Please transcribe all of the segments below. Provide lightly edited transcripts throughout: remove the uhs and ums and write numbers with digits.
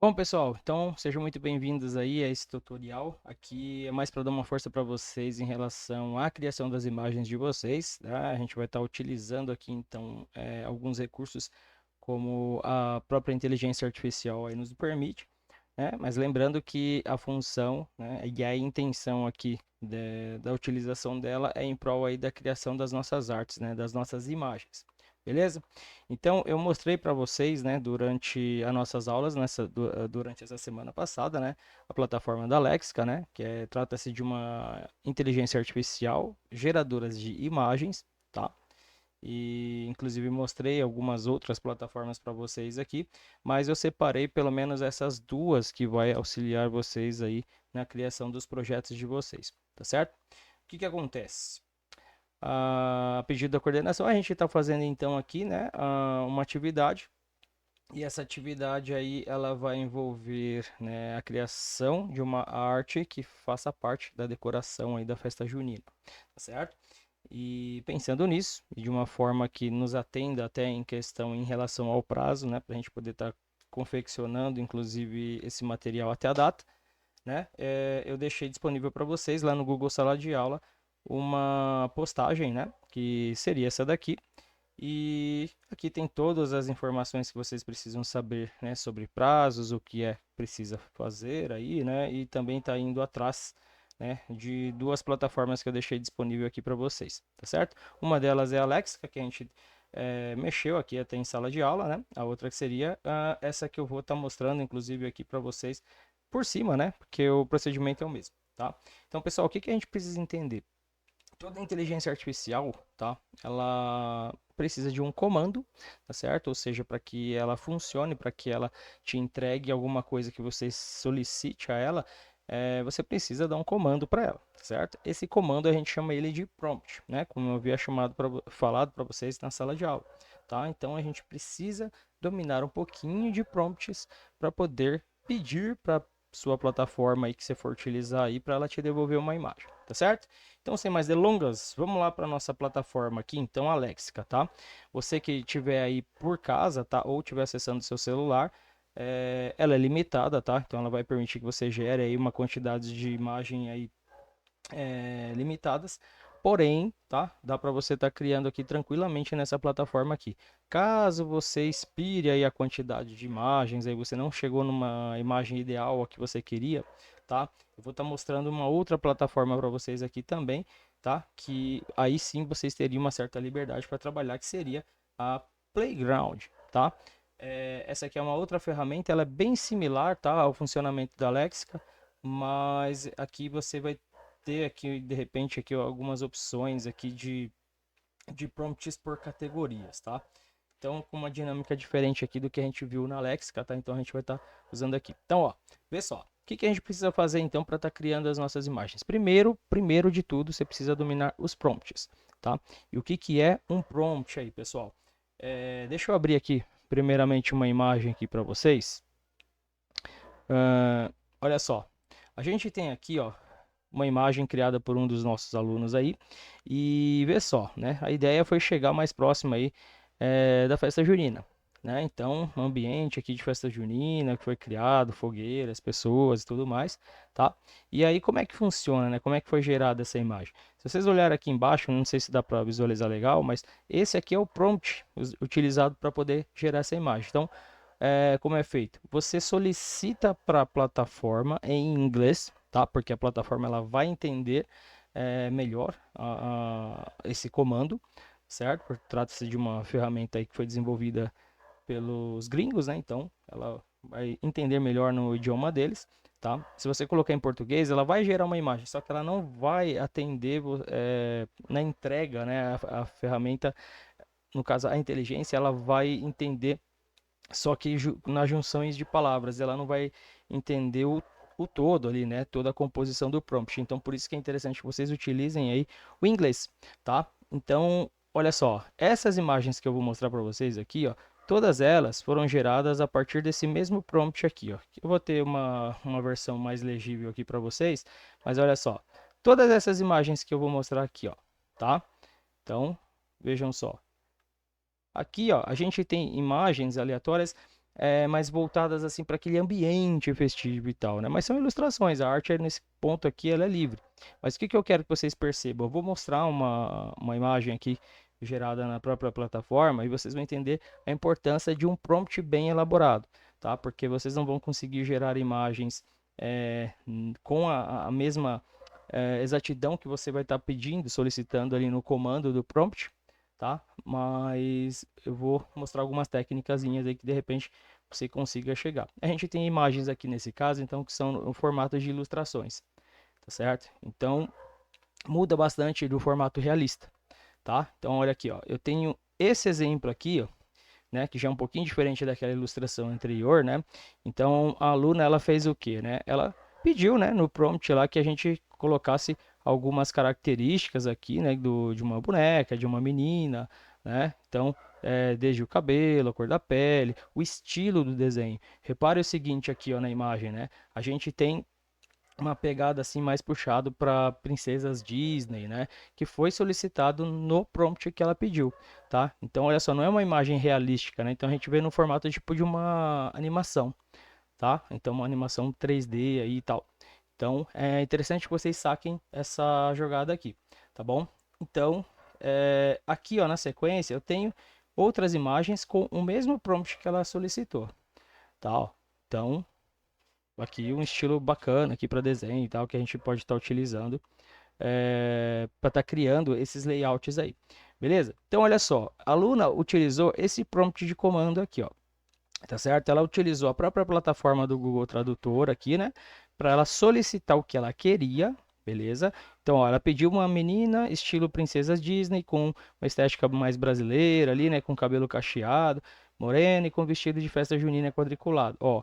Bom, pessoal, então sejam muito bem-vindos aí a esse tutorial. Aqui é mais para dar uma força para vocês em relação à criação das imagens de vocês, tá? A gente vai estar utilizando aqui então alguns recursos como a própria inteligência artificial aí nos permite, né? Mas lembrando que a função, né, e a intenção aqui da utilização dela é em prol aí da criação das nossas artes, né, das nossas imagens. Beleza? Então, eu mostrei para vocês, né, durante as nossas aulas, durante essa semana passada, né, a plataforma da Lexica, né, trata-se de uma inteligência artificial geradora de imagens, tá? E inclusive mostrei algumas outras plataformas para vocês aqui, mas eu separei pelo menos essas duas que vai auxiliar vocês aí na criação dos projetos de vocês, tá certo? O que que acontece? A pedido da coordenação, a gente está fazendo então aqui, né, uma atividade, e essa atividade aí ela vai envolver, né, a criação de uma arte que faça parte da decoração aí da festa junina, tá certo? E pensando nisso, e de uma forma que nos atenda até em questão em relação ao prazo, né, para a gente poder estar confeccionando, inclusive, esse material até a data, né, eu deixei disponível para vocês lá no Google Sala de Aula uma postagem, né, que seria essa daqui. E aqui tem todas as informações que vocês precisam saber, né, sobre prazos, o que é precisa fazer aí, né, e também está indo atrás, né, de duas plataformas que eu deixei disponível aqui para vocês, tá certo? Uma delas é a Alexa, que a gente mexeu aqui até em sala de aula, né? A outra que seria essa que eu vou estar mostrando, inclusive aqui para vocês por cima, né? Porque o procedimento é o mesmo, tá? Então, pessoal, o que que a gente precisa entender? Toda inteligência artificial, tá? Ela precisa de um comando, tá certo? Ou seja, para que ela funcione, para que ela te entregue alguma coisa que você solicite a ela, você precisa dar um comando para ela, tá certo? Esse comando a gente chama ele de prompt, né? Como eu havia falado para vocês na sala de aula, tá? Então a gente precisa dominar um pouquinho de prompts para poder pedir para sua plataforma aí que você for utilizar aí para ela te devolver uma imagem, tá certo? Então, sem mais delongas, vamos lá para nossa plataforma aqui, então, Alexica, tá? Você que estiver aí por casa, tá? Ou estiver acessando seu celular, ela é limitada, tá? Então, ela vai permitir que você gere aí uma quantidade de imagem aí limitadas. Porém, tá? Dá para você estar criando aqui tranquilamente nessa plataforma aqui. Caso você expire aí a quantidade de imagens, aí você não chegou numa imagem ideal a que você queria, tá? Eu vou estar mostrando uma outra plataforma para vocês aqui também, tá? Que aí sim vocês teriam uma certa liberdade para trabalhar, que seria a Playground, tá? Essa aqui é uma outra ferramenta, ela é bem similar, tá, ao funcionamento da Lexica, mas aqui você vai ter aqui de repente aqui algumas opções aqui de prompts por categorias, tá? Então, com uma dinâmica diferente aqui do que a gente viu na Lexica, tá? Então, a gente vai estar usando aqui. Então, ó, vê só. O que que a gente precisa fazer, então, para estar criando as nossas imagens? Primeiro de tudo, você precisa dominar os prompts, tá? E o que que é um prompt aí, pessoal? Deixa eu abrir aqui, primeiramente, uma imagem aqui para vocês. Olha só. A gente tem aqui, ó, uma imagem criada por um dos nossos alunos aí. E vê só, né? A ideia foi chegar mais próximo aí da festa junina, né? Então, um ambiente aqui de festa junina que foi criado, fogueiras, pessoas e tudo mais, tá? E aí, como é que funciona, né? Como é que foi gerada essa imagem? Se vocês olharem aqui embaixo, não sei se dá para visualizar legal, mas esse aqui é o prompt utilizado para poder gerar essa imagem. Então, como é feito? Você solicita para a plataforma em inglês, tá? Porque a plataforma ela vai entender melhor esse comando, certo? Trata-se de uma ferramenta aí que foi desenvolvida pelos gringos, né? Então, ela vai entender melhor no idioma deles, tá? Se você colocar em português, ela vai gerar uma imagem, só que ela não vai atender na entrega, né? A ferramenta, no caso a inteligência, ela vai entender só que nas junções de palavras, ela não vai entender o todo ali, né? Toda a composição do prompt. Então, por isso que é interessante que vocês utilizem aí o inglês, tá? Então, olha só, essas imagens que eu vou mostrar para vocês aqui, ó, todas elas foram geradas a partir desse mesmo prompt aqui, ó. Eu vou ter uma versão mais legível aqui para vocês, mas olha só, todas essas imagens que eu vou mostrar aqui, ó, tá? Então, vejam só. Aqui, ó, a gente tem imagens aleatórias mais voltadas assim para aquele ambiente festivo e tal, né? Mas são ilustrações, a arte nesse ponto aqui ela é livre. Mas o que que eu quero que vocês percebam? Eu vou mostrar uma imagem aqui gerada na própria plataforma e vocês vão entender a importância de um prompt bem elaborado, tá? Porque vocês não vão conseguir gerar imagens com a mesma exatidão que você vai estar pedindo, solicitando ali no comando do prompt, tá? Mas eu vou mostrar algumas técnicazinhas aí que de repente você consiga chegar. A gente tem imagens aqui nesse caso, então, que são no formato de ilustrações, tá certo? Então, muda bastante do formato realista, tá? Então, olha aqui, ó, eu tenho esse exemplo aqui, ó, né, que já é um pouquinho diferente daquela ilustração anterior, né? Então, a aluna, ela fez o quê, né? Ela pediu, né, no prompt lá que a gente colocasse algumas características aqui, né, de uma boneca, de uma menina, né? Então, desde o cabelo, a cor da pele, o estilo do desenho. Repare o seguinte aqui, ó, na imagem, né? A gente tem uma pegada assim mais puxado para princesas Disney, né? Que foi solicitado no prompt que ela pediu, tá? Então, olha só, não é uma imagem realística, né? Então a gente vê no formato tipo de uma animação, tá? Então uma animação 3D aí e tal. Então é interessante que vocês saquem essa jogada aqui, tá bom? Então aqui, ó, na sequência eu tenho outras imagens com o mesmo prompt que ela solicitou, tá? Ó. Então aqui um estilo bacana aqui para desenho e tal que a gente pode estar utilizando para estar criando esses layouts aí, beleza? Então olha só, a aluna utilizou esse prompt de comando aqui, ó, tá certo? Ela utilizou a própria plataforma do Google Tradutor aqui, né, para ela solicitar o que ela queria, beleza? Então, ó, ela pediu uma menina estilo princesas Disney com uma estética mais brasileira ali, né, com cabelo cacheado, morena e com vestido de festa junina quadriculado. Ó,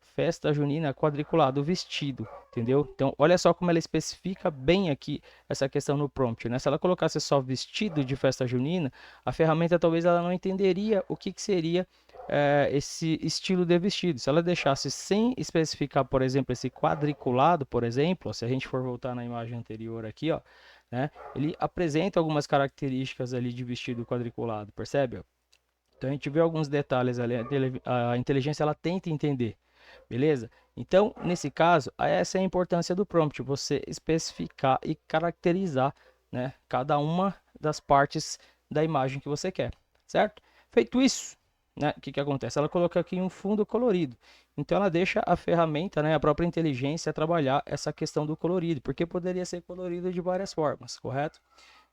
festa junina quadriculado, vestido, entendeu? Então, olha só como ela especifica bem aqui essa questão no prompt, né? Se ela colocasse só vestido de festa junina, a ferramenta talvez ela não entenderia o que seria esse estilo de vestido. Se ela deixasse sem especificar, por exemplo, esse quadriculado, por exemplo, se a gente for voltar na imagem anterior aqui, ó, né? Ele apresenta algumas características ali de vestido quadriculado, percebe? Então a gente vê alguns detalhes ali, a inteligência ela tenta entender. Beleza? Então, nesse caso, essa é a importância do prompt, você especificar e caracterizar, né, cada uma das partes da imagem que você quer, certo? Feito isso, né, o que que acontece? Ela coloca aqui um fundo colorido. Então, ela deixa a ferramenta, né, a própria inteligência, trabalhar essa questão do colorido, porque poderia ser colorido de várias formas, correto?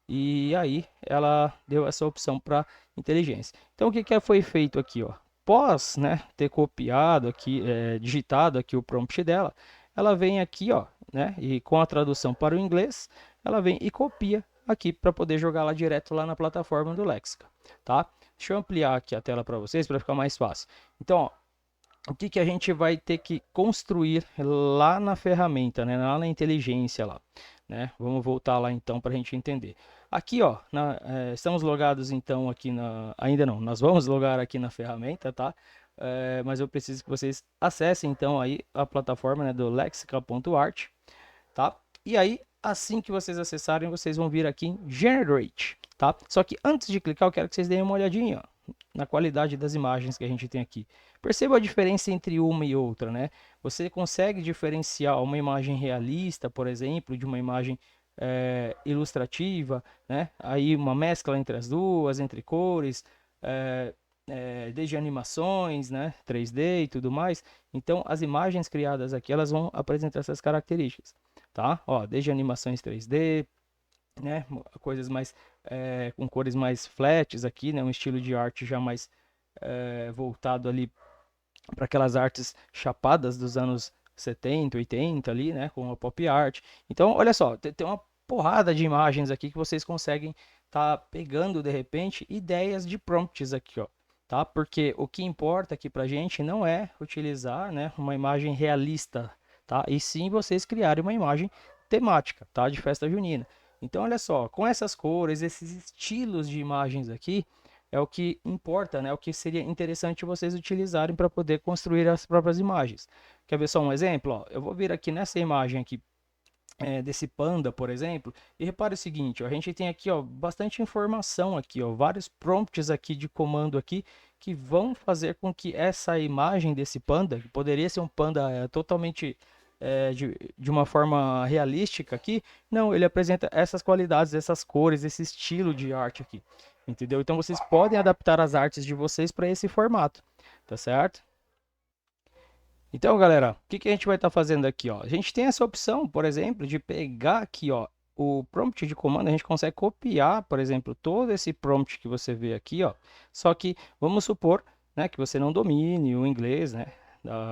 E aí ela deu essa opção para inteligência. Então o que que foi feito aqui, ó? Após, né, ter copiado aqui, digitado aqui o prompt dela, ela vem aqui, ó, né, e com a tradução para o inglês, ela vem e copia aqui para poder jogar lá direto lá na plataforma do Lexica, tá? Deixa eu ampliar aqui a tela para vocês para ficar mais fácil. Então, ó, o que que a gente vai ter que construir lá na ferramenta, né, lá na inteligência lá, né? Vamos voltar lá então para a gente entender. Aqui, ó, estamos logados então aqui ainda não, nós vamos logar aqui na ferramenta, tá? Mas eu preciso que vocês acessem então aí a plataforma, né, do lexica.art, tá? E aí, assim que vocês acessarem, vocês vão vir aqui em Generate, tá? Só que antes de clicar, eu quero que vocês deem uma olhadinha, ó, na qualidade das imagens que a gente tem aqui. Perceba a diferença entre uma e outra, né? Você consegue diferenciar uma imagem realista, por exemplo, de uma imagem ilustrativa, né? Aí uma mescla entre as duas, entre cores, desde animações, né? 3D e tudo mais. Então, as imagens criadas aqui, elas vão apresentar essas características, tá? Ó, desde animações 3D, né? Coisas mais com cores mais flats aqui, né? Um estilo de arte já mais voltado ali para aquelas artes chapadas dos anos 70, 80 ali, né? Com a pop art. Então, olha só, tem uma porrada de imagens aqui que vocês conseguem tá pegando de repente ideias de prompts aqui, ó. Tá? Porque o que importa aqui pra gente não é utilizar, né, uma imagem realista, tá? E sim vocês criarem uma imagem temática, tá? De festa junina. Então, olha só, com essas cores, esses estilos de imagens aqui, é o que importa, né? O que seria interessante vocês utilizarem para poder construir as próprias imagens. Quer ver só um exemplo? Ó, eu vou vir aqui nessa imagem aqui desse panda, por exemplo, e repare o seguinte, ó, a gente tem aqui, ó, bastante informação aqui, ó, vários prompts aqui de comando aqui que vão fazer com que essa imagem desse panda, que poderia ser um panda totalmente de uma forma realística aqui, não, ele apresenta essas qualidades, essas cores, esse estilo de arte aqui, entendeu? Então vocês podem adaptar as artes de vocês para esse formato, tá certo? Então, galera, o que que a gente vai estar fazendo aqui, ó? A gente tem essa opção, por exemplo, de pegar aqui, ó, o prompt de comando, a gente consegue copiar, por exemplo, todo esse prompt que você vê aqui, ó. Só que vamos supor, né, que você não domine o inglês, né,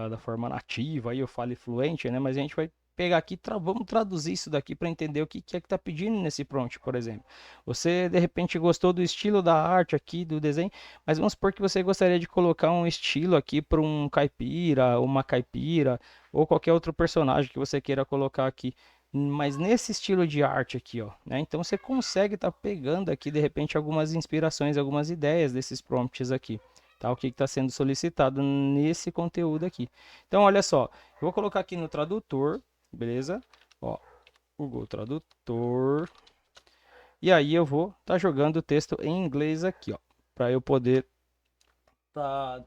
da forma nativa, aí eu fale fluente, né, mas a gente vai pegar aqui, vamos traduzir isso daqui para entender o que que é que tá pedindo nesse prompt, por exemplo. Você de repente gostou do estilo da arte aqui, do desenho, mas vamos supor que você gostaria de colocar um estilo aqui para um caipira, uma caipira, ou qualquer outro personagem que você queira colocar aqui. Mas nesse estilo de arte aqui, ó, né? Então você consegue estar pegando aqui de repente algumas inspirações, algumas ideias desses prompts aqui, tá? O que está sendo solicitado nesse conteúdo aqui. Então olha só, eu vou colocar aqui no tradutor, beleza? Ó, Google Tradutor. E aí eu vou estar jogando o texto em inglês aqui, ó, para eu poder tá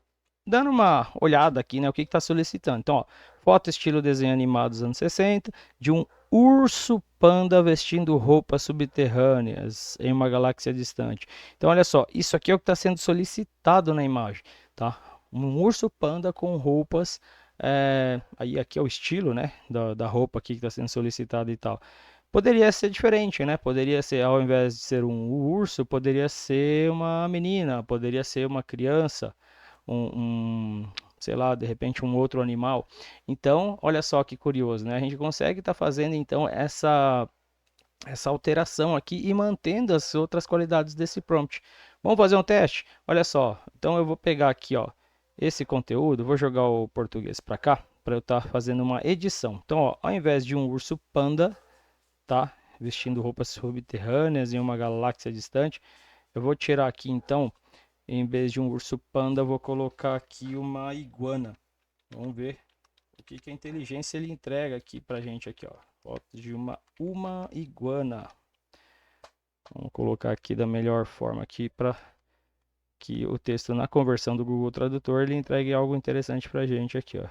dando uma olhada aqui, né? O que está solicitando. Então, ó, foto estilo desenho animado dos anos 60, de um urso panda vestindo roupas subterrâneas em uma galáxia distante. Então, olha só, isso aqui é o que está sendo solicitado na imagem, tá? Um urso panda com roupas. Aí aqui é o estilo, né? Da roupa aqui que está sendo solicitada e tal. Poderia ser diferente, né? Poderia ser, ao invés de ser um urso, poderia ser uma menina, poderia ser uma criança, sei lá, de repente um outro animal. Então, olha só que curioso, né? A gente consegue estar fazendo então essa alteração aqui e mantendo as outras qualidades desse prompt. Vamos fazer um teste? Olha só. Então eu vou pegar aqui, ó, esse conteúdo, vou jogar o português para cá, para eu estar fazendo uma edição. Então, ó, ao invés de um urso panda, tá? Vestindo roupas subterrâneas em uma galáxia distante, eu vou tirar aqui então, em vez de um urso panda, eu vou colocar aqui uma iguana. Vamos ver o que que a inteligência ele entrega aqui pra gente aqui, ó. Foto de uma iguana. Vamos colocar aqui da melhor forma aqui para que o texto na conversão do Google Tradutor ele entregue algo interessante pra gente aqui, ó.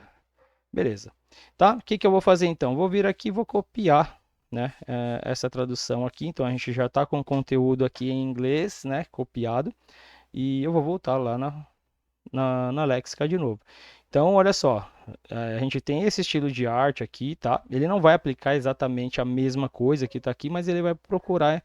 Beleza. Tá? O que que eu vou fazer então? Vou vir aqui e vou copiar, né, essa tradução aqui. Então a gente já está com o conteúdo aqui em inglês, né, copiado. E eu vou voltar lá na Lexica de novo. Então, olha só, a gente tem esse estilo de arte aqui, tá? Ele não vai aplicar exatamente a mesma coisa que está aqui, mas ele vai procurar,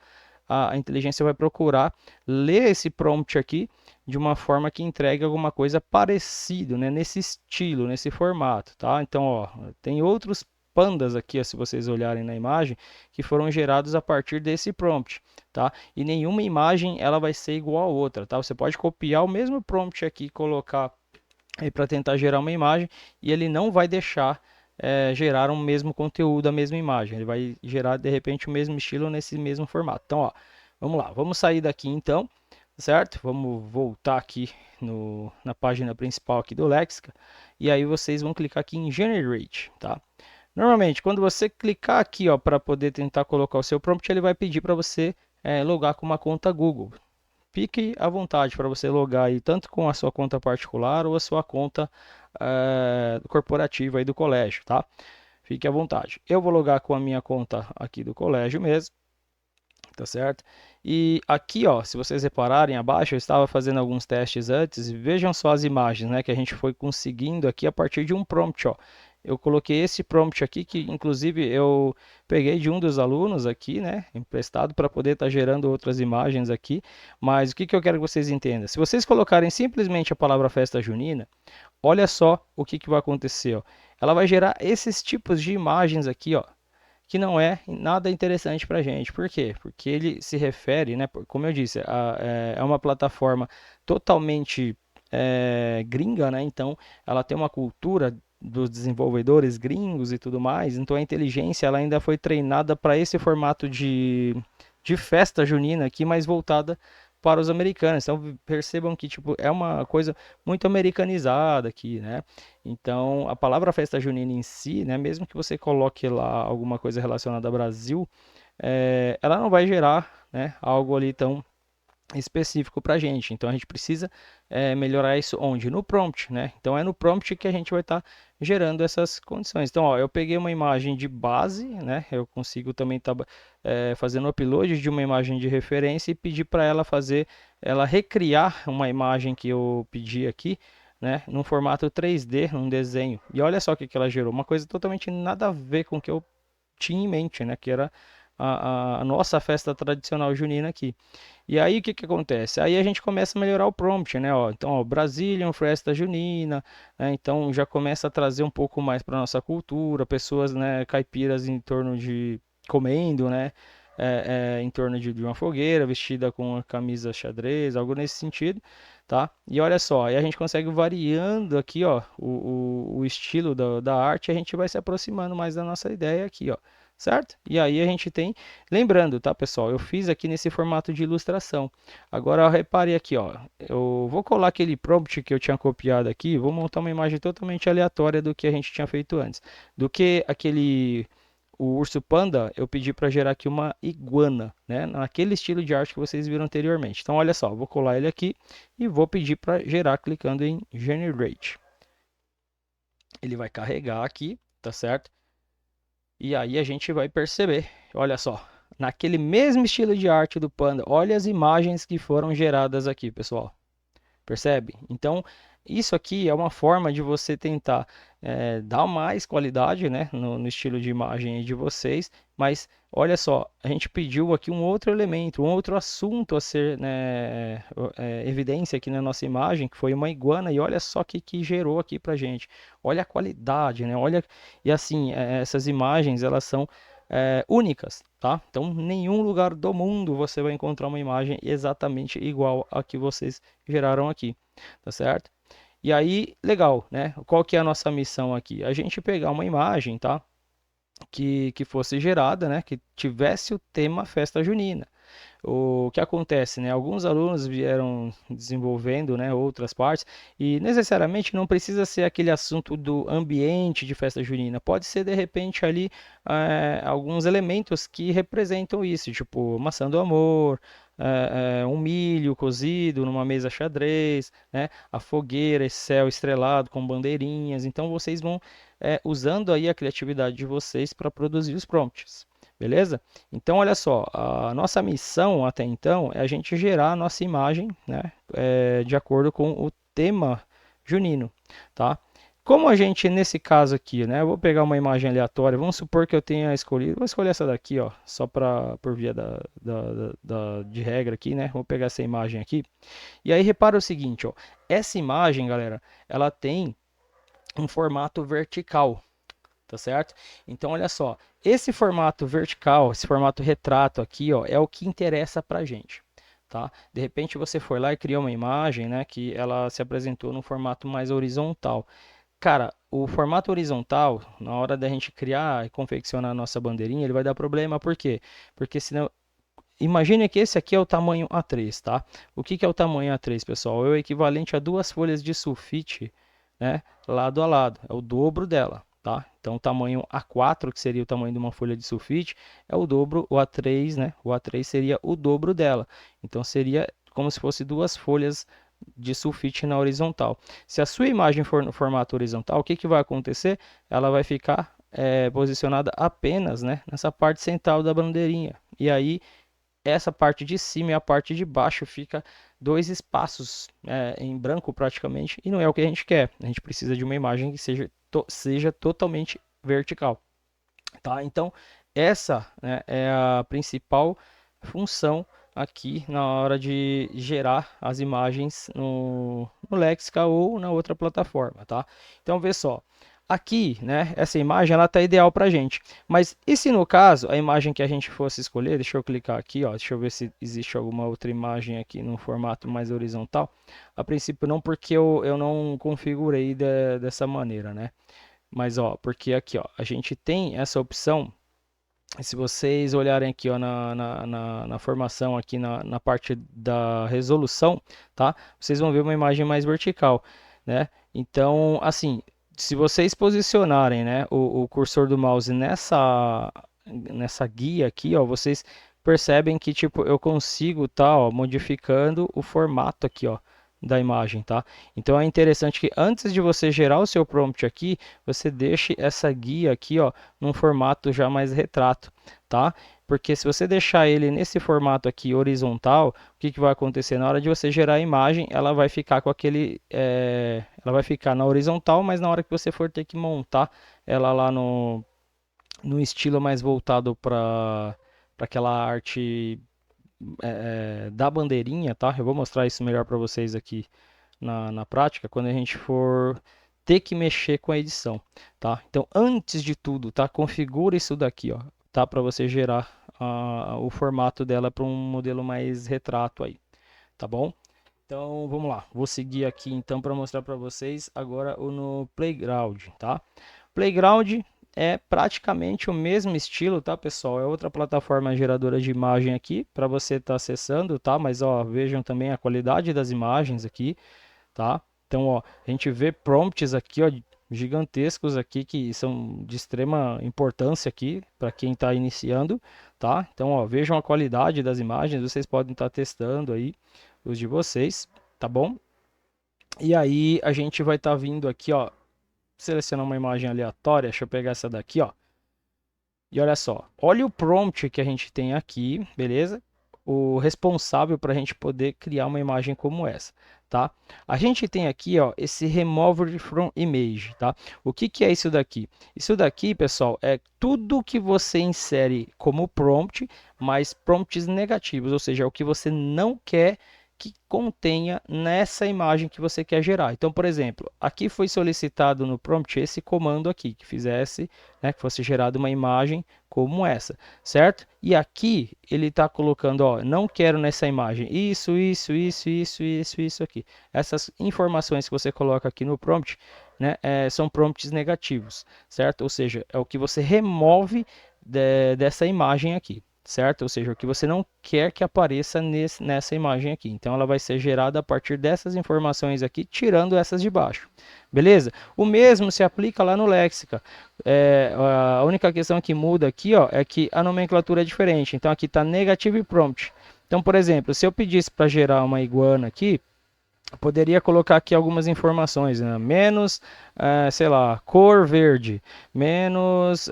a inteligência vai procurar ler esse prompt aqui de uma forma que entregue alguma coisa parecido, né? Nesse estilo, nesse formato, tá? Então, ó, tem outros pandas aqui, ó, se vocês olharem na imagem, que foram gerados a partir desse prompt, tá? E nenhuma imagem ela vai ser igual a outra, tá? Você pode copiar o mesmo prompt aqui e colocar aí para tentar gerar uma imagem e ele não vai deixar gerar o mesmo conteúdo, a mesma imagem. Ele vai gerar de repente o mesmo estilo nesse mesmo formato. Então, ó, vamos lá, vamos sair daqui então, certo? Vamos voltar aqui na página principal aqui do Lexica e aí vocês vão clicar aqui em Generate, tá? Normalmente, quando você clicar aqui, ó, para poder tentar colocar o seu prompt, ele vai pedir para você logar com uma conta Google. Fique à vontade para você logar aí tanto com a sua conta particular ou a sua conta corporativa aí do colégio, tá? Fique à vontade. Eu vou logar com a minha conta aqui do colégio mesmo, tá certo? E aqui, ó, se vocês repararem abaixo, eu estava fazendo alguns testes antes e vejam só as imagens, né, que a gente foi conseguindo aqui a partir de um prompt, ó. Eu coloquei esse prompt aqui que inclusive eu peguei de um dos alunos aqui, né, emprestado para poder estar gerando outras imagens aqui. Mas o que que eu quero que vocês entendam? Se vocês colocarem simplesmente a palavra festa junina, olha só o que que vai acontecer, ó. Ela vai gerar esses tipos de imagens aqui, ó, que não é nada interessante para a gente. Por quê? Porque ele se refere, né, como eu disse, é uma plataforma totalmente gringa, né? Então ela tem uma cultura dos desenvolvedores gringos e tudo mais. Então a inteligência ela ainda foi treinada para esse formato de festa junina aqui, mais voltada para os americanos. Então percebam que tipo é uma coisa muito americanizada aqui, né? Então a palavra festa junina em si, né, mesmo que você coloque lá alguma coisa relacionada ao Brasil, ela não vai gerar, né, algo ali tão específico para a gente. Então a gente precisa melhorar isso onde? No prompt, né? Então é no prompt que a gente vai estar gerando essas condições. Então, ó, eu peguei uma imagem de base, né? Eu consigo também estar fazendo upload de uma imagem de referência e pedir para ela fazer, ela recriar uma imagem que eu pedi aqui, né? Num formato 3D, num desenho. E olha só o que que ela gerou, uma coisa totalmente nada a ver com o que eu tinha em mente, né? Que era a nossa festa tradicional junina aqui. E aí o que que acontece? Aí a gente começa a melhorar o prompt, né? Ó, então, ó, Brazilian Festa Junina, né? Então já começa a trazer um pouco mais para nossa cultura, pessoas, né, caipiras em torno de comendo, né? Em torno de uma fogueira, vestida com uma camisa xadrez, algo nesse sentido, tá? E olha só, aí a gente consegue variando aqui, ó, o estilo da arte, a gente vai se aproximando mais da nossa ideia aqui, ó, certo? E aí a gente tem, lembrando, tá, pessoal? Eu fiz aqui nesse formato de ilustração. Agora repare aqui, ó. Eu vou colar aquele prompt que eu tinha copiado aqui, vou montar uma imagem totalmente aleatória do que a gente tinha feito antes. Do que aquele o urso panda, eu pedi para gerar aqui uma iguana, né? Naquele estilo de arte que vocês viram anteriormente. Então, olha só, vou colar ele aqui e vou pedir para gerar clicando em Generate. Ele vai carregar aqui, tá certo? E aí a gente vai perceber, olha só, naquele mesmo estilo de arte do panda, olha as imagens que foram geradas aqui, pessoal. Percebe? Então, isso aqui é uma forma de você tentar dar mais qualidade, né, no estilo de imagem de vocês, mas olha só, a gente pediu aqui um outro elemento, um outro assunto a ser, né, evidência aqui na nossa imagem, que foi uma iguana, e olha só o que gerou aqui pra gente. Olha a qualidade, né? Olha, e assim, essas imagens, elas são únicas, tá? Então, nenhum lugar do mundo você vai encontrar uma imagem exatamente igual a que vocês geraram aqui, tá certo? E aí, legal, né? Qual que é a nossa missão aqui? A gente pegar uma imagem, tá? Que fosse gerada, né? Que tivesse o tema festa junina. O que acontece, né? Alguns alunos vieram desenvolvendo, né, outras partes e necessariamente não precisa ser aquele assunto do ambiente de festa junina. Pode ser de repente ali alguns elementos que representam isso, tipo maçã do amor, um milho cozido numa mesa xadrez, né? A fogueira, esse céu estrelado com bandeirinhas. Então vocês vão usando aí a criatividade de vocês para produzir os prompts. Beleza? Então, olha só, a nossa missão até então é a gente gerar a nossa imagem, né, de acordo com o tema junino, tá? Como a gente, nesse caso aqui, né, eu vou pegar uma imagem aleatória, vamos supor que eu tenha escolhido, vou escolher essa daqui, ó, só por via de regra aqui, né, vou pegar essa imagem aqui, e aí repara o seguinte, ó, essa imagem, galera, ela tem um formato vertical, tá certo? Então, olha só, esse formato vertical, esse formato retrato aqui, ó, é o que interessa pra gente, tá? De repente você foi lá e criou uma imagem, né, que ela se apresentou no formato mais horizontal. Cara, o formato horizontal, na hora da gente criar e confeccionar a nossa bandeirinha, ele vai dar problema, por quê? Porque senão imagine que esse aqui é o tamanho A3, tá? O que que é o tamanho A3, pessoal? É o equivalente a duas folhas de sulfite, né, lado a lado. É o dobro dela, tá? Então, o tamanho A4, que seria o tamanho de uma folha de sulfite, é o dobro, o A3, né? O A3 seria o dobro dela. Então, seria como se fosse duas folhas de sulfite na horizontal. Se a sua imagem for no formato horizontal, o que que vai acontecer? Ela vai ficar posicionada apenas, né, nessa parte central da bandeirinha. E aí essa parte de cima e a parte de baixo fica dois espaços em branco praticamente, e não é o que a gente quer. A gente precisa de uma imagem que seja totalmente vertical, tá? Então, essa, né, é a principal função aqui na hora de gerar as imagens no Lexica ou na outra plataforma, tá? Então, vê só. Aqui, né, essa imagem ela tá ideal para gente. Mas e se no caso a imagem que a gente fosse escolher, deixa eu clicar aqui, ó, deixa eu ver se existe alguma outra imagem aqui no formato mais horizontal. A princípio não, porque eu não configurei dessa maneira, né? Mas ó, porque aqui, ó, a gente tem essa opção. Se vocês olharem aqui, ó, na formação, aqui na parte da resolução, tá? Vocês vão ver uma imagem mais vertical, né? Então, assim, se vocês posicionarem, né, o cursor do mouse nessa guia aqui, ó, vocês percebem que tipo eu consigo tá, ó, modificando o formato aqui, ó, da imagem, tá? Então é interessante que antes de você gerar o seu prompt aqui, você deixe essa guia aqui, ó, num formato já mais retrato, tá? Porque se você deixar ele nesse formato aqui horizontal, o que vai acontecer na hora de você gerar a imagem? Ela vai ficar com aquele, ela vai ficar na horizontal, mas na hora que você for ter que montar ela lá no estilo mais voltado para aquela arte da bandeirinha, tá? Eu vou mostrar isso melhor para vocês aqui na prática, quando a gente for ter que mexer com a edição, tá? Então, antes de tudo, tá? Configura isso daqui, ó, tá? Para você gerar o formato dela para um modelo mais retrato aí, tá bom? Então, vamos lá. Vou seguir aqui então para mostrar para vocês agora o no Playground, tá? Playground é praticamente o mesmo estilo, tá, pessoal? É outra plataforma geradora de imagem aqui para você estar acessando, tá? Mas ó, vejam também a qualidade das imagens aqui, tá? Então, ó, a gente vê prompts aqui, ó, gigantescos aqui que são de extrema importância aqui para quem está iniciando, tá? Então, ó, vejam a qualidade das imagens, vocês podem estar testando aí os de vocês, tá bom? E aí a gente vai estar vindo aqui, ó, selecionar uma imagem aleatória, deixa eu pegar essa daqui, ó. E olha só, olha o prompt que a gente tem aqui, beleza? O responsável para a gente poder criar uma imagem como essa, tá? A gente tem aqui, ó, esse Remove from Image, tá? O que que é isso daqui? Isso daqui, pessoal, é tudo que você insere como prompt, mas prompts negativos, ou seja, é o que você não quer que contenha nessa imagem que você quer gerar. Então, por exemplo, aqui foi solicitado no prompt esse comando aqui, que fizesse, né, que fosse gerada uma imagem como essa, certo? E aqui ele está colocando, ó, não quero nessa imagem isso aqui. Essas informações que você coloca aqui no prompt, né, são prompts negativos, certo? Ou seja, é o que você remove dessa imagem aqui, certo? Ou seja, o que você não quer que apareça nessa imagem aqui. Então, ela vai ser gerada a partir dessas informações aqui, tirando essas de baixo. Beleza? O mesmo se aplica lá no Léxica. A única questão que muda aqui, ó, é que a nomenclatura é diferente. Então, aqui está negativo e prompt. Então, por exemplo, se eu pedisse para gerar uma iguana aqui, poderia colocar aqui algumas informações, né? Menos, sei lá, cor verde, menos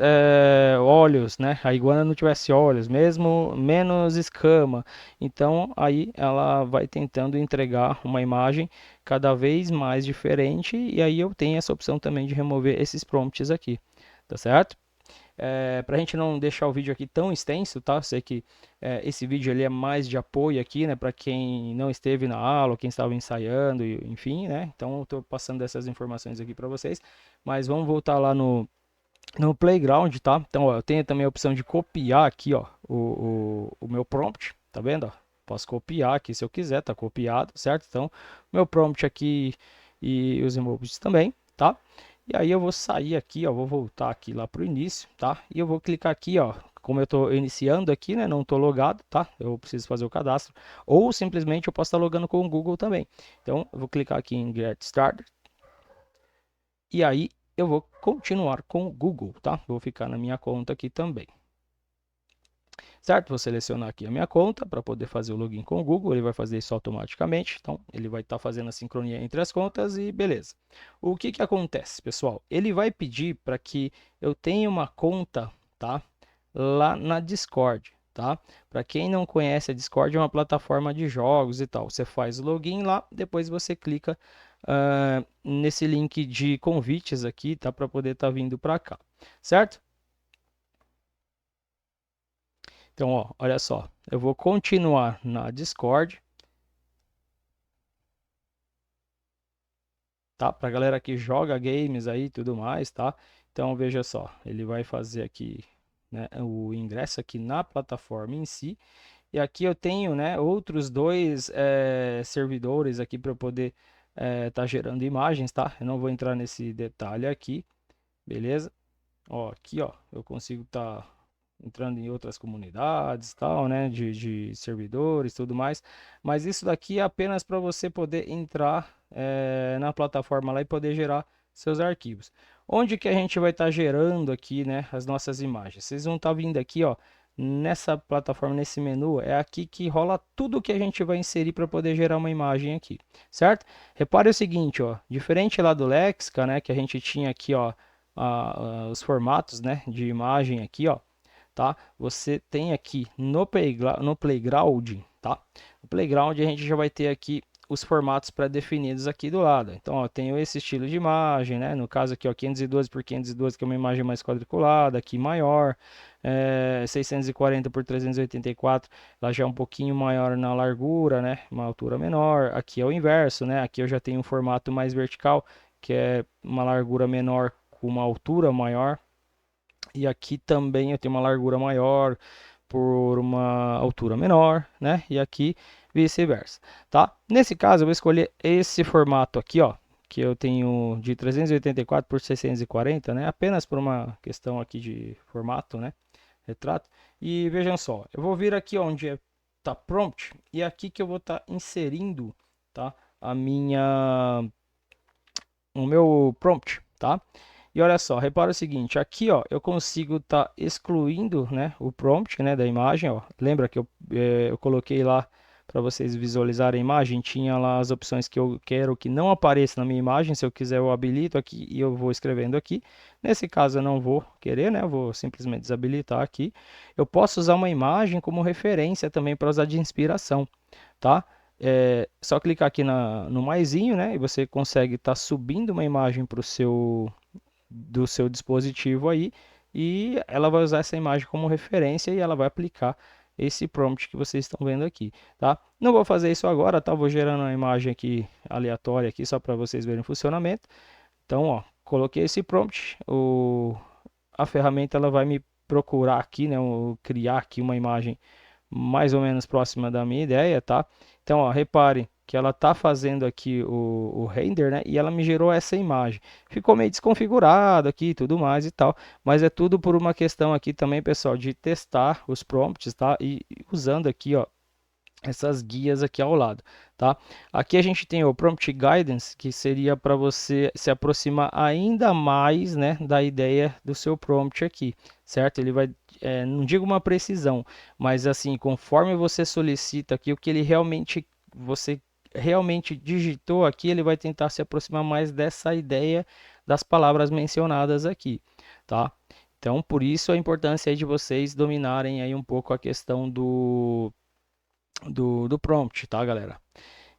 olhos, né? A iguana não tivesse olhos, mesmo menos escama. Então aí ela vai tentando entregar uma imagem cada vez mais diferente e aí eu tenho essa opção também de remover esses prompts aqui, tá certo? Para a gente não deixar o vídeo aqui tão extenso, tá? Eu sei que esse vídeo ele é mais de apoio aqui, né? Para quem não esteve na aula, quem estava ensaiando, enfim, né? Então eu estou passando essas informações aqui para vocês. Mas vamos voltar lá no Playground, tá? Então, ó, eu tenho também a opção de copiar aqui, ó, o meu prompt, tá vendo? Ó? Posso copiar aqui se eu quiser, tá copiado, certo? Então, meu prompt aqui e os emojis também, tá? E aí eu vou sair aqui, ó, vou voltar aqui lá pro início, tá? E eu vou clicar aqui, ó, como eu estou iniciando aqui, né, não estou logado, tá? Eu preciso fazer o cadastro, ou simplesmente eu posso estar logando com o Google também. Então, eu vou clicar aqui em Get Started, e aí eu vou continuar com o Google, tá? Vou ficar na minha conta aqui também. Certo? Vou selecionar aqui a minha conta para poder fazer o login com o Google. Ele vai fazer isso automaticamente. Então, ele vai estar fazendo a sincronia entre as contas e beleza. O que que acontece, pessoal? Ele vai pedir para que eu tenha uma conta, tá? Lá na Discord, tá? Para quem não conhece, a Discord é uma plataforma de jogos e tal. Você faz o login lá, depois você clica nesse link de convites aqui, tá? Para poder estar vindo para cá, certo? Então, ó, olha só, eu vou continuar na Discord, tá? Para galera que joga games aí e tudo mais, tá? Então, veja só, ele vai fazer aqui, né, o ingresso aqui na plataforma em si. E aqui eu tenho, né, outros dois servidores aqui para eu poder tá gerando imagens, tá? Eu não vou entrar nesse detalhe aqui, beleza? Ó, aqui, ó, eu consigo estar entrando em outras comunidades, tal, né, de servidores, tudo mais. Mas isso daqui é apenas para você poder entrar na plataforma lá e poder gerar seus arquivos. Onde que a gente vai estar gerando aqui, né, as nossas imagens? Vocês vão estar vindo aqui, ó, nessa plataforma, nesse menu, é aqui que rola tudo que a gente vai inserir para poder gerar uma imagem aqui, certo? Repare o seguinte, ó, diferente lá do Lexica, né, que a gente tinha aqui, ó, os formatos, né, de imagem aqui, ó, tá? Você tem aqui no Playground, tá? No Playground a gente já vai ter aqui os formatos pré-definidos aqui do lado. Então, ó, tenho esse estilo de imagem, né? No caso aqui, ó, 512 por 512, que é uma imagem mais quadriculada, aqui maior. 640 por 384, ela já é um pouquinho maior na largura, né? Uma altura menor. Aqui é o inverso, né? Aqui eu já tenho um formato mais vertical, que é uma largura menor com uma altura maior. E aqui também eu tenho uma largura maior por uma altura menor, né? E aqui vice-versa, tá? Nesse caso eu vou escolher esse formato aqui, ó, que eu tenho de 384 por 640, né? Apenas por uma questão aqui de formato, né? Retrato. E vejam só, eu vou vir aqui onde tá prompt e é aqui que eu vou estar inserindo, tá? O meu prompt, tá? E olha só, repara o seguinte, aqui ó, eu consigo estar excluindo, né, o prompt, né, da imagem, ó. Lembra que eu coloquei lá para vocês visualizarem a imagem, tinha lá as opções que eu quero que não apareça na minha imagem, se eu quiser eu habilito aqui e eu vou escrevendo aqui. Nesse caso eu não vou querer, né, eu vou simplesmente desabilitar aqui. Eu posso usar uma imagem como referência também para usar de inspiração, tá? É só clicar aqui no maisinho, né? E você consegue estar subindo uma imagem para o do seu dispositivo aí. E ela vai usar essa imagem como referência e ela vai aplicar esse prompt que vocês estão vendo aqui, tá? Não vou fazer isso agora, tá? Vou gerando uma imagem aqui aleatória aqui só para vocês verem o funcionamento. Então, ó, coloquei esse prompt, a ferramenta ela vai me procurar aqui, né? Criar aqui uma imagem mais ou menos próxima da minha ideia, tá? Então, ó, repare que ela tá fazendo aqui o render, né? E ela me gerou essa imagem. Ficou meio desconfigurado aqui e tudo mais e tal, mas é tudo por uma questão aqui também, pessoal, de testar os prompts, tá? E usando aqui, ó, essas guias aqui ao lado, tá? Aqui a gente tem o Prompt Guidance, que seria para você se aproximar ainda mais, né, da ideia do seu prompt aqui, certo? Ele vai, não digo uma precisão, mas assim, conforme você solicita aqui, o que ele realmente, você realmente digitou aqui, ele vai tentar se aproximar mais dessa ideia das palavras mencionadas aqui, tá? Então, por isso a importância aí de vocês dominarem aí um pouco a questão do prompt, tá, galera?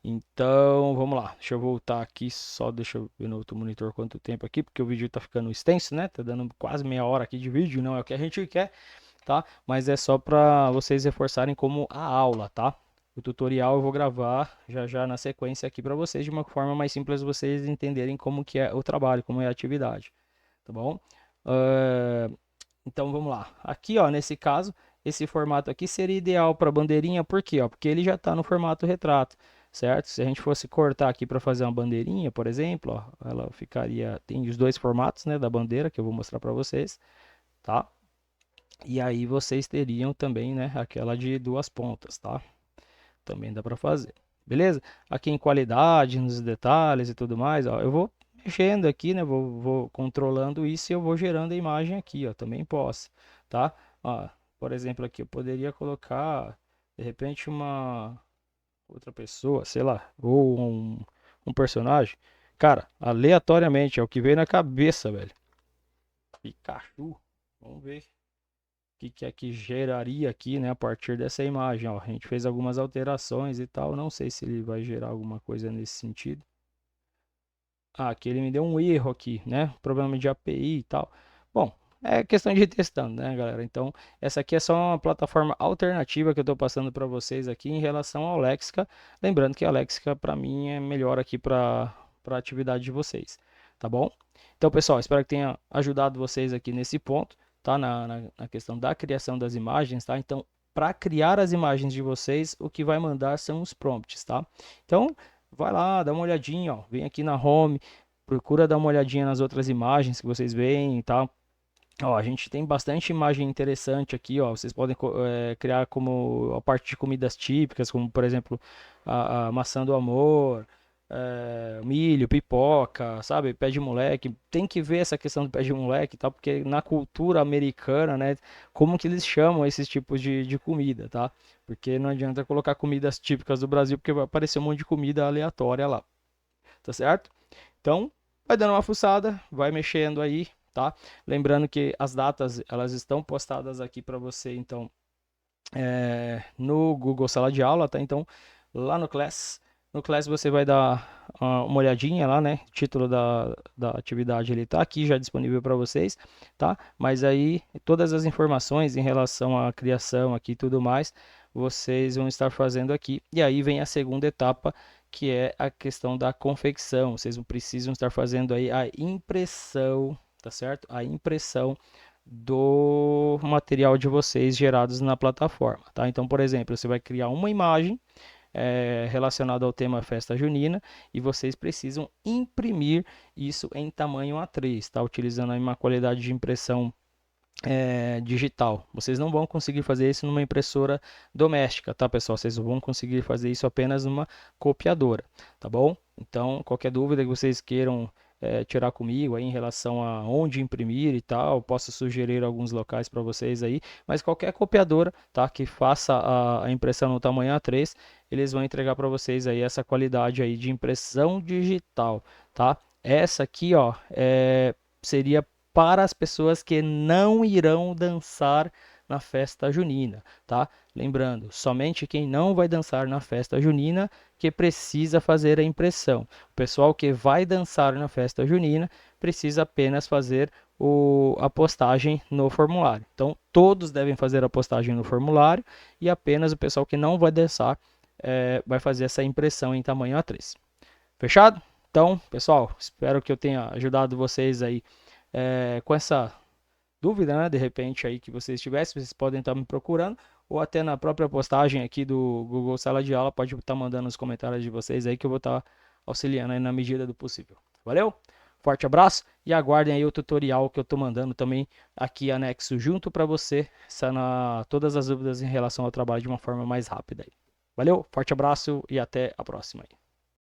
Então, vamos lá. Deixa eu voltar aqui, só deixa eu ver no outro monitor quanto tempo aqui, porque o vídeo tá ficando extenso, né? Tá dando quase meia hora aqui de vídeo, não é o que a gente quer, tá? Mas é só para vocês reforçarem como a aula, tá? O tutorial eu vou gravar já já na sequência aqui para vocês, de uma forma mais simples vocês entenderem como que é o trabalho, como é a atividade, tá bom? Uh, então vamos lá. Aqui, ó, nesse caso, esse formato aqui seria ideal para bandeirinha, por quê? Ó, porque ele já está no formato retrato, certo? Se a gente fosse cortar aqui para fazer uma bandeirinha, por exemplo, ó, ela ficaria, tem os dois formatos, né, da bandeira que eu vou mostrar para vocês, tá? E aí vocês teriam também, né, aquela de duas pontas, tá? Também dá para fazer. Beleza? Aqui em qualidade, nos detalhes e tudo mais, ó, eu vou mexendo aqui, né? Vou controlando isso e eu vou gerando a imagem aqui, ó. Também posso, tá? Ó, por exemplo, aqui eu poderia colocar, de repente, uma outra pessoa, sei lá, ou um personagem. Cara, aleatoriamente, é o que veio na cabeça, velho. Pikachu. Vamos ver que é que geraria aqui, né, a partir dessa imagem, ó. A gente fez algumas alterações e tal, não sei se ele vai gerar alguma coisa nesse sentido. Ah, aqui ele me deu um erro aqui, né, problema de API e tal. Bom, é questão de ir testando, né, galera? Então, essa aqui é só uma plataforma alternativa que eu estou passando para vocês aqui em relação ao Lexica. Lembrando que a Lexica, para mim, é melhor aqui para a atividade de vocês, tá bom? Então, pessoal, espero que tenha ajudado vocês aqui nesse ponto, tá? Na questão da criação das imagens, tá? Então, para criar as imagens de vocês, o que vai mandar são os prompts, tá? Então, vai lá, dá uma olhadinha, ó. Vem aqui na home, procura dar uma olhadinha nas outras imagens que vocês veem e tal. Ó, a gente tem bastante imagem interessante aqui, ó. Vocês podem criar como a parte de comidas típicas, como por exemplo a maçã do amor, milho, pipoca, sabe? Pé de moleque. Tem que ver essa questão do pé de moleque, tá? Porque na cultura americana, né? Como que eles chamam esses tipos de comida, tá? Porque não adianta colocar comidas típicas do Brasil, porque vai aparecer um monte de comida aleatória lá, tá certo? Então, vai dando uma fuçada, vai mexendo aí, tá? Lembrando que as datas, elas estão postadas aqui para você, então, no Google Sala de Aula, tá? Então, lá no Class você vai dar uma olhadinha lá, né? O título da atividade ele tá aqui já disponível para vocês, tá? Mas aí todas as informações em relação à criação aqui e tudo mais, vocês vão estar fazendo aqui. E aí vem a segunda etapa, que é a questão da confecção. Vocês precisam estar fazendo aí a impressão, tá certo? A impressão do material de vocês gerados na plataforma, tá? Então, por exemplo, você vai criar uma imagem relacionada ao tema festa junina e vocês precisam imprimir isso em tamanho A3, tá? Utilizando aí uma qualidade de impressão digital. Vocês não vão conseguir fazer isso numa impressora doméstica, tá, pessoal? Vocês vão conseguir fazer isso apenas numa copiadora, tá bom? Então, qualquer dúvida que vocês queiram tirar comigo aí em relação a onde imprimir e tal, posso sugerir alguns locais para vocês aí, mas qualquer copiadora, tá, que faça a impressão no tamanho A3, eles vão entregar para vocês aí essa qualidade aí de impressão digital, tá? Essa aqui, ó, seria para as pessoas que não irão dançar na festa junina, tá? Lembrando, somente quem não vai dançar na festa junina que precisa fazer a impressão. O pessoal que vai dançar na festa junina precisa apenas fazer a postagem no formulário. Então, todos devem fazer a postagem no formulário e apenas o pessoal que não vai dançar vai fazer essa impressão em tamanho A3. Fechado? Então, pessoal, espero que eu tenha ajudado vocês aí com essa dúvida, né? De repente aí que vocês tivessem, vocês podem estar me procurando ou até na própria postagem aqui do Google Sala de Aula, pode estar mandando os comentários de vocês aí que eu vou estar auxiliando aí na medida do possível. Valeu? Forte abraço e aguardem aí o tutorial que eu estou mandando também aqui anexo junto para você, sanar todas as dúvidas em relação ao trabalho de uma forma mais rápida aí. Valeu, forte abraço e até a próxima aí.